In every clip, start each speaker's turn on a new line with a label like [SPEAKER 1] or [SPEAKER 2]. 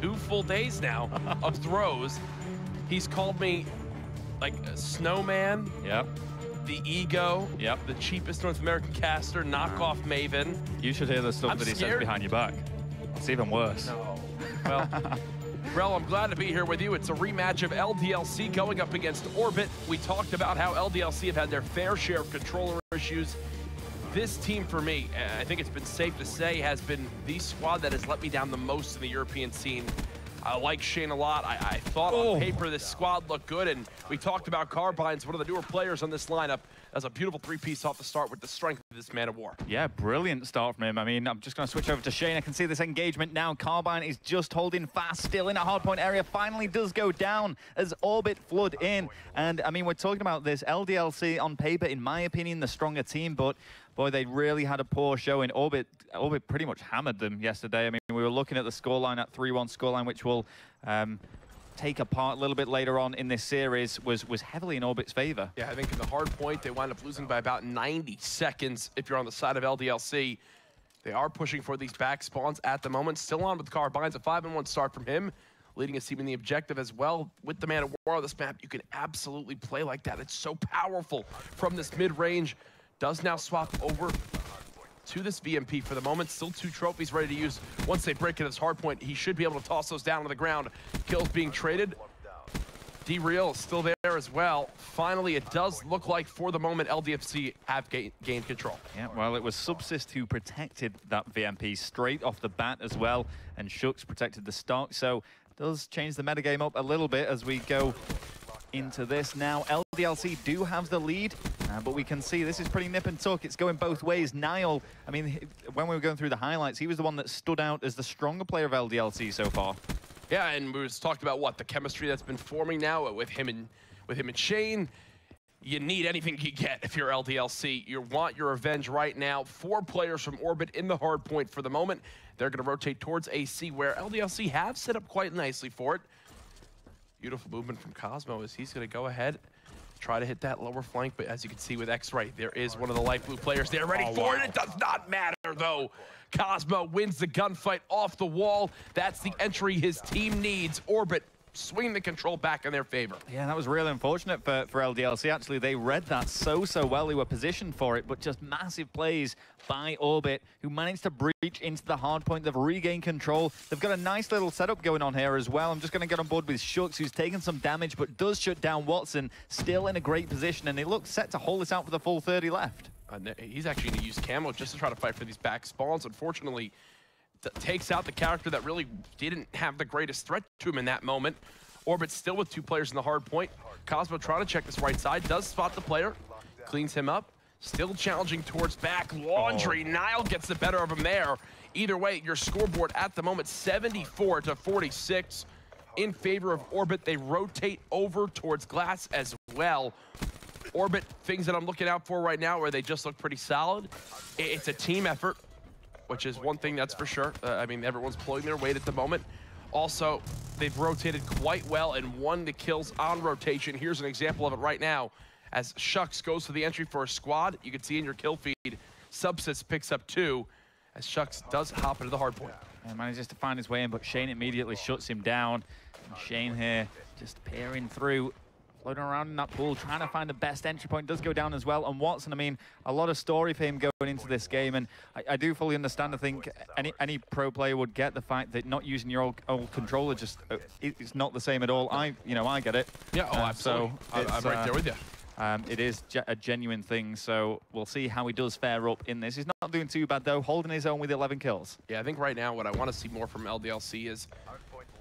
[SPEAKER 1] 2 full days now of throws. He's called me like a snowman.
[SPEAKER 2] Yep.
[SPEAKER 1] The ego.
[SPEAKER 2] Yep.
[SPEAKER 1] The cheapest North American caster, knockoff Maven.
[SPEAKER 2] You should hear the stuff
[SPEAKER 1] I'm
[SPEAKER 2] that he
[SPEAKER 1] scared.
[SPEAKER 2] says behind your back. It's even worse.
[SPEAKER 1] No. Well, Rel, I'm glad to be here with you. It's a rematch of LDLC going up against Orbit. We talked about how LDLC have had their fair share of controller issues. This team, for me, I think it's been safe to say, has been the squad that has let me down the most in the European scene. I like Shane a lot. I thought on paper this squad looked good, and we talked about Carbines, one of the newer players on this lineup. That's a beautiful 3-piece off the start with the strength of this man of war.
[SPEAKER 2] Yeah, brilliant start from him. I mean, I'm just going to switch over to Shane. I can see this engagement now. Carbine is just holding fast, still in a hardpoint area. Finally does go down as Orbit flood in. And, I mean, we're talking about this LDLC on paper, in my opinion, the stronger team, but boy, they really had a poor showing. Orbit pretty much hammered them yesterday. I mean, we were looking at the scoreline, at 3-1 scoreline, which will take apart a little bit later on in this series, was heavily in Orbit's favor.
[SPEAKER 1] Yeah, I think in the hard point, they wind up losing by about 90 seconds if you're on the side of LDLC. They are pushing for these back spawns at the moment. Still on with Carbines, a 5-1 start from him, leading his team in the objective as well. With the man of war on this map, you can absolutely play like that. It's so powerful from this mid-range. Does now swap over to this VMP for the moment. Still 2 trophies ready to use. Once they break it as hard point, he should be able to toss those down to the ground. Kills being traded. D-Real is still there as well. Finally, it does look like for the moment LDFC have gained control.
[SPEAKER 2] Yeah, well, it was Subsist who protected that VMP straight off the bat as well, and Shucks protected the stock, so it does change the metagame up a little bit as we go into this now. LDLC do have the lead, but we can see this is pretty nip and tuck. It's going both ways. Niall, I mean, when we were going through the highlights, he was the one that stood out as the stronger player of LDLC so far.
[SPEAKER 1] Yeah, and we was talked about what the chemistry that's been forming now with him and Shane. You need anything you get if you're LDLC. You want your revenge right now. 4 players from Orbit in the hard point for the moment. They're going to rotate towards AC, where LDLC have set up quite nicely for it. Beautiful movement from Cosmo as he's going to go ahead, try to hit that lower flank, but as you can see with X-Ray, there is one of the light blue players there ready for it. It does not matter, though. Cosmo wins the gunfight off the wall. That's the entry his team needs. Orbit swing the control back in their favor.
[SPEAKER 2] Yeah, that was really unfortunate for LDLC. Actually, they read that so well. They were positioned for it, but just massive plays by Orbit, who managed to breach into the hard point. They've regained control. They've got a nice little setup going on here as well. I'm just going to get on board with Shucks, who's taken some damage, but does shut down Watson, still in a great position, and he looks set to hold this out for the full 30 left.
[SPEAKER 1] He's actually going to use Camo just to try to fight for these back spawns. Unfortunately, takes out the character that really didn't have the greatest threat to him in that moment. Orbit still with 2 players in the hard point. Cosmo trying to check this right side, does spot the player, cleans him up. Still challenging towards back. Laundry, Niall gets the better of him there. Either way, your scoreboard at the moment, 74-46 in favor of Orbit. They rotate over towards Glass as well. Orbit, things that I'm looking out for right now where they just look pretty solid. It's a team effort, which is one thing that's for sure. I mean, everyone's pulling their weight at the moment. Also, they've rotated quite well and won the kills on rotation. Here's an example of it right now. As Shucks goes to the entry for a squad, you can see in your kill feed, Subsist picks up 2, as Shucks does hop into the hard point.
[SPEAKER 2] And manages to find his way in, but Shane immediately shuts him down. And Shane here just peering through, floating around in that pool, trying to find the best entry point. Does go down as well. And Watson, I mean, a lot of story for him going into this game. And I do fully understand. I think any pro player would get the fact that not using your old controller just it's not the same at all. I get it.
[SPEAKER 1] Yeah, absolutely. So I'm right there with you.
[SPEAKER 2] It is a genuine thing, so we'll see how he does fare up in this. He's not doing too bad, though, holding his own with 11 kills.
[SPEAKER 1] Yeah, I think right now what I want to see more from LDLC is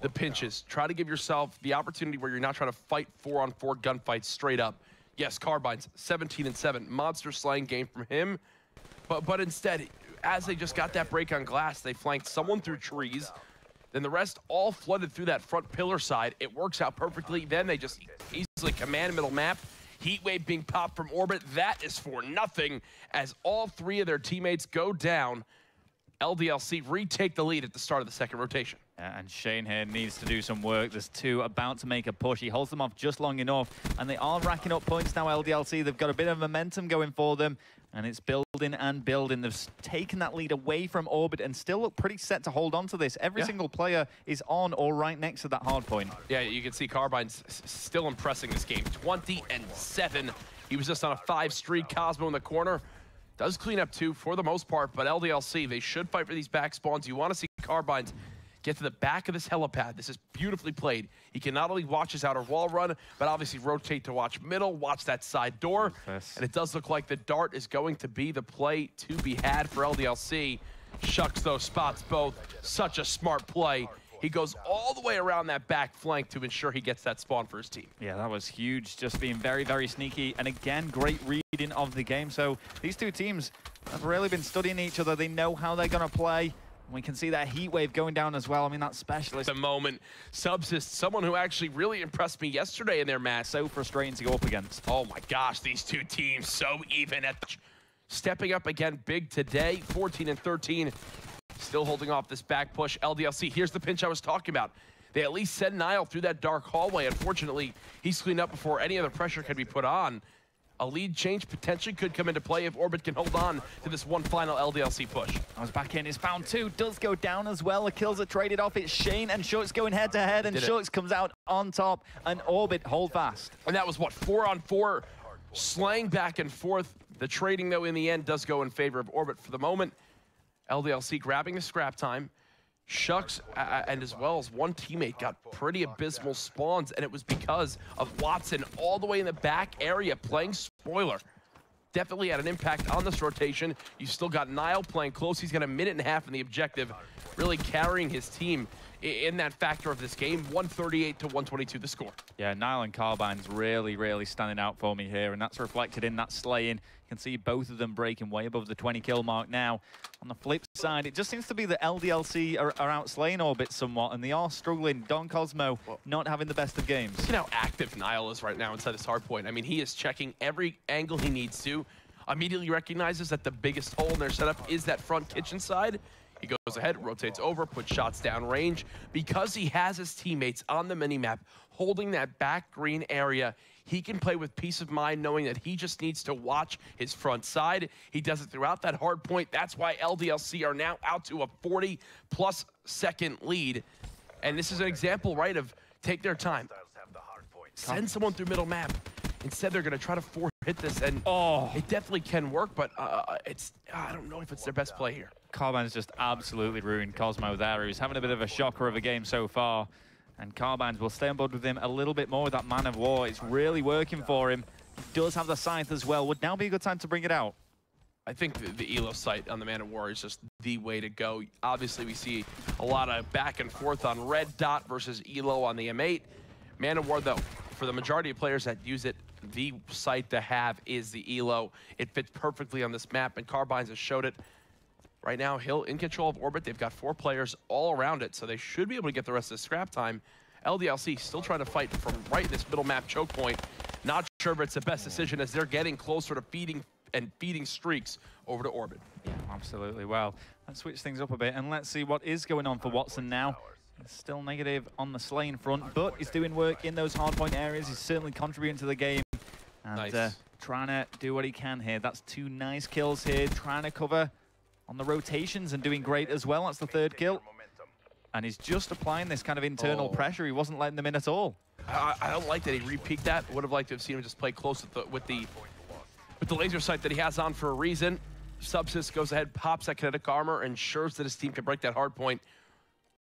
[SPEAKER 1] the pinches. Try to give yourself the opportunity where you're not trying to fight 4-on-4 gunfights straight up. Yes, Carbines, 17-7. Monster slaying game from him. But instead, as they just got that break on Glass, they flanked someone through trees. Then the rest all flooded through that front pillar side. It works out perfectly. Then they just easily command middle map. Heat wave being popped from Orbit. That is for nothing as all 3 of their teammates go down. LDLC retake the lead at the start of the second rotation.
[SPEAKER 2] And Shane here needs to do some work. There's 2 about to make a push. He holds them off just long enough, and they are racking up points now, LDLC. They've got a bit of momentum going for them. And it's building and building. They've taken that lead away from Orbit and still look pretty set to hold on to this. Every single player is on or right next to that hard point. Yeah,
[SPEAKER 1] you can see Carbine's still impressing this game. 20-7. He was just on a 5 streak. Cosmo in the corner. Does clean up too for the most part, but LDLC, they should fight for these back spawns. You want to see Carbines get to the back of this helipad. This is beautifully played. He can not only watch his outer wall run, but obviously rotate to watch middle, watch that side door. And it does look like the dart is going to be the play to be had for LDLC. Shucks those spots both. Such a smart play. He goes all the way around that back flank to ensure he gets that spawn for his team. Yeah, that was huge. Just being very, very sneaky. And again, great reading of the game. So these two teams have really been studying each other. They know how they're going to play. We can see that heat wave going down as well. I mean, that specialist. The moment. Subsist, someone who actually really impressed me yesterday in their match. So frustrating to go up against. Oh my gosh, these two teams so even at the... Stepping up again big today, 14-13. Still holding off this back push. LDLC, here's the pinch I was talking about. They at least send Nile through that dark hallway. Unfortunately, he's cleaned up before any other pressure can be put on. A lead change potentially could come into play if Orbit can hold on to this one final LDLC push. I was back in, is found two, does go down as well. The kills are traded off. It's Shane and Schultz going head to head, and Schultz comes out on top, and Orbit hold fast. And that was what, 4-on-4, slaying back and forth. The trading, though, in the end does go in favor of Orbit for the moment. LDLC grabbing the scrap time. Shucks, and as well as one teammate got pretty abysmal spawns, and it was because of Watson all the way in the back area playing spoiler. Definitely had an impact on this rotation. You still got Nile playing close. He's got a minute and a half in the objective, really carrying his team in that factor of this game. 138-122 the score. Yeah, Nile and Carbine's really, really standing out for me here, and that's reflected in that slaying. You can see both of them breaking way above the 20 kill mark now. On the flip side, it just seems to be that LDLC are outslaying Orbit somewhat, and they are struggling. Don Cosmo not having the best of games. Look at how active Nile is right now inside this hard point. I mean, he is checking every angle he needs to. Immediately recognizes that the biggest hole in their setup is that front kitchen side. He goes ahead, rotates over, puts shots down range. Because he has his teammates on the minimap holding that back green area, he can play with peace of mind knowing that he just needs to watch his front side. He does it throughout that hard point. That's why LDLC are now out to a 40-plus second lead. And this is an example, right, of take their time. Send someone through middle map. Instead, they're going to try to hit this, and it definitely can work, but I don't know if it's their best play here. Carbine's just absolutely ruined Cosmo there. He's having a bit of a shocker of a game so far, and Carbines will stay on board with him a little bit more with that Man of War. It's really working for him. He does have the scythe as well. Would now be a good time to bring it out? I think the Elo sight on the Man of War is just the way to go. Obviously, we see a lot of back and forth on Red Dot versus Elo on the M8. Man of War, though, for the majority of players that use it, the sight to have is the Elo. It fits perfectly on this map, and Carbines has showed it. Right now, Hill in control of Orbit. They've got 4 players all around it, so they should be able to get the rest of the scrap time. LDLC still trying to fight from right in this middle map choke point. Not sure if it's the best decision as they're getting closer to feeding streaks over to Orbit. Yeah, absolutely. Well, let's switch things up a bit, and let's see what is going on for Watson now. He's still negative on the slaying front, but he's doing work in those hardpoint areas. He's certainly contributing to the game. And trying to do what he can here. That's 2 nice kills here, trying to cover on the rotations and doing great as well. That's the 3rd kill. And he's just applying this kind of internal pressure. He wasn't letting them in at all. I don't like that he re-peeked that. Would have liked to have seen him just play close with the laser sight that he has on for a reason. Subsist goes ahead, pops that kinetic armor, ensures that his team can break that hard point.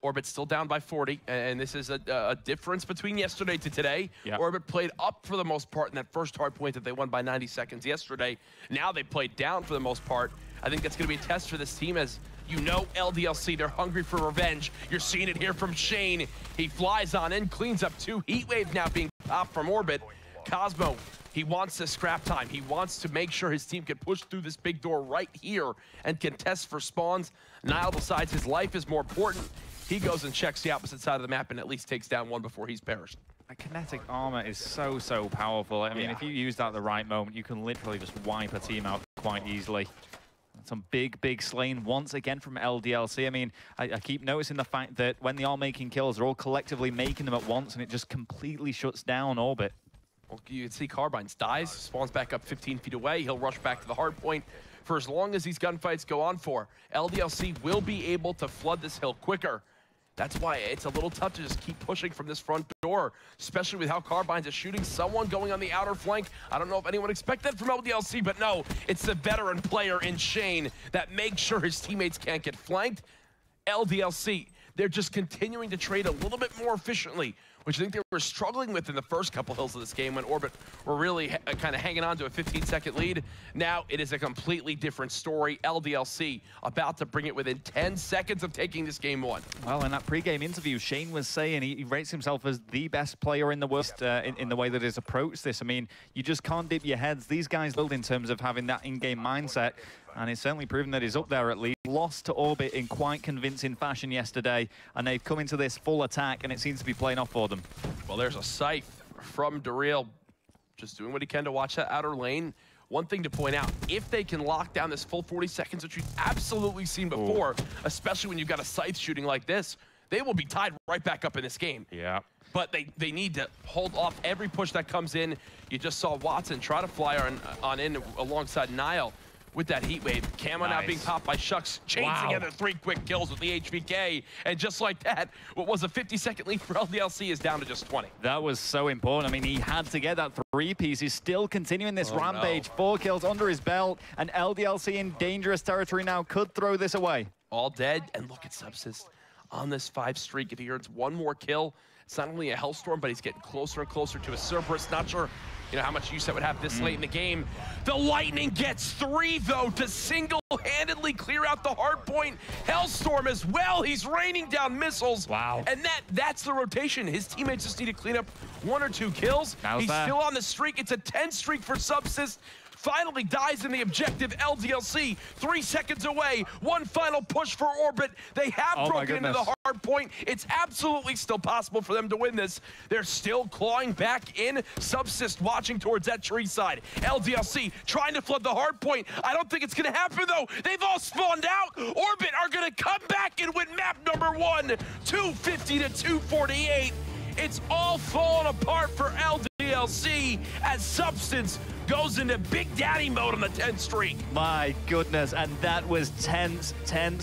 [SPEAKER 1] Orbit still down by 40, and this is a difference between yesterday to today. Yep. Orbit played up for the most part in that first hard point that they won by 90 seconds yesterday. Now they played down for the most part. I think that's going to be a test for this team, as you know, LDLC, they're hungry for revenge. You're seeing it here from Shane. He flies on in, cleans up 2. Heat wave now being popped from Orbit. Cosmo, he wants the scrap time. He wants to make sure his team can push through this big door right here and contest for spawns. Nile decides his life is more important. He goes and checks the opposite side of the map and at least takes down one before he's perished. A kinetic armor is so powerful. I mean, if you use that at the right moment, you can literally just wipe a team out quite easily. Some big slaying once again from LDLC. I mean, I keep noticing the fact that when they are making kills, they're all collectively making them at once, and it just completely shuts down Orbit. Well, you can see Carbines dies, spawns back up 15 feet away. He'll rush back to the hard point. For as long as these gunfights go on for, LDLC will be able to flood this hill quicker. That's why it's a little tough to just keep pushing from this front door, especially with how Carbines is shooting someone going on the outer flank. I don't know if anyone expected that from LDLC, but no, it's the veteran player in Shane that makes sure his teammates can't get flanked. LDLC, they're just continuing to trade a little bit more efficiently, which I think they were struggling with in the first couple hills of this game when Orbit were really kind of hanging on to a 15-second lead. Now it is a completely different story. LDLC about to bring it within 10 seconds of taking this game one.
[SPEAKER 2] Well, in that pre-game interview, Shane was saying he rates himself as the best player in the world in the way that he's approached this. I mean, you just can't dip your heads. These guys build in terms of having that in-game mindset, and it's certainly proven that he's up there at least. Lost to Orbit in quite convincing fashion yesterday, and they've come into this full attack, and it seems to be playing off for them.
[SPEAKER 1] Well, there's a scythe from Daryl, just doing what he can to watch that outer lane. One thing to point out, if they can lock down this full 40 seconds, which we've absolutely seen before, especially when you've got a scythe shooting like this, they will be tied right back up in this game.
[SPEAKER 2] Yeah.
[SPEAKER 1] But they need to hold off every push that comes in. You just saw Watson try to fly on in alongside Nile with that heat wave. Camo now being popped by Shucks, chains together 3 quick kills with the HVK, and just like that, what was a 50-second lead for LDLC is down to just 20.
[SPEAKER 2] That was so important. I mean, he had to get that 3-piece. He's still continuing this rampage. 4 kills under his belt, and LDLC in dangerous territory now could throw this away.
[SPEAKER 1] All dead, and look at Subsist on this 5 streak. If he earns 1 more kill, it's not only a Hellstorm, but he's getting closer and closer to a Cerberus. Not sure how much use that would have this late in the game. The Lightning gets 3, though, to single-handedly clear out the hard point. Hellstorm as well. He's raining down missiles.
[SPEAKER 2] Wow.
[SPEAKER 1] And that's the rotation. His teammates just need to clean up 1 or 2 kills. He's still on the streak. It's a 10 streak for Subsist. Finally dies in the objective. LDLC 3 seconds away. 1 final push for Orbit. They have broken into the hard point. It's absolutely still possible for them to win this. They're still clawing back in. Subsist watching towards that tree side. LDLC trying to flood the hard point. I don't think it's going to happen, though. They've all spawned out. Orbit are going to come back and win map number 1. 250 to 248. It's all falling apart for LDLC as Substance goes into Big Daddy mode on the 10th streak.
[SPEAKER 2] My goodness, and that was tense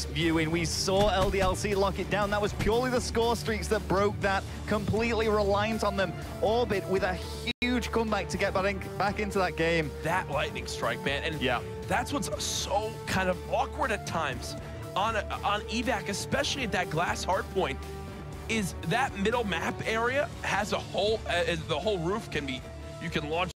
[SPEAKER 2] viewing. We saw LDLC lock it down. That was purely the score streaks that broke that, completely reliant on them. Orbit with a huge comeback to get back into that game.
[SPEAKER 1] That lightning strike, man, and that's what's so kind of awkward at times on evac, especially at that glass hard point, is that middle map area has a hole, the whole roof can be, you can launch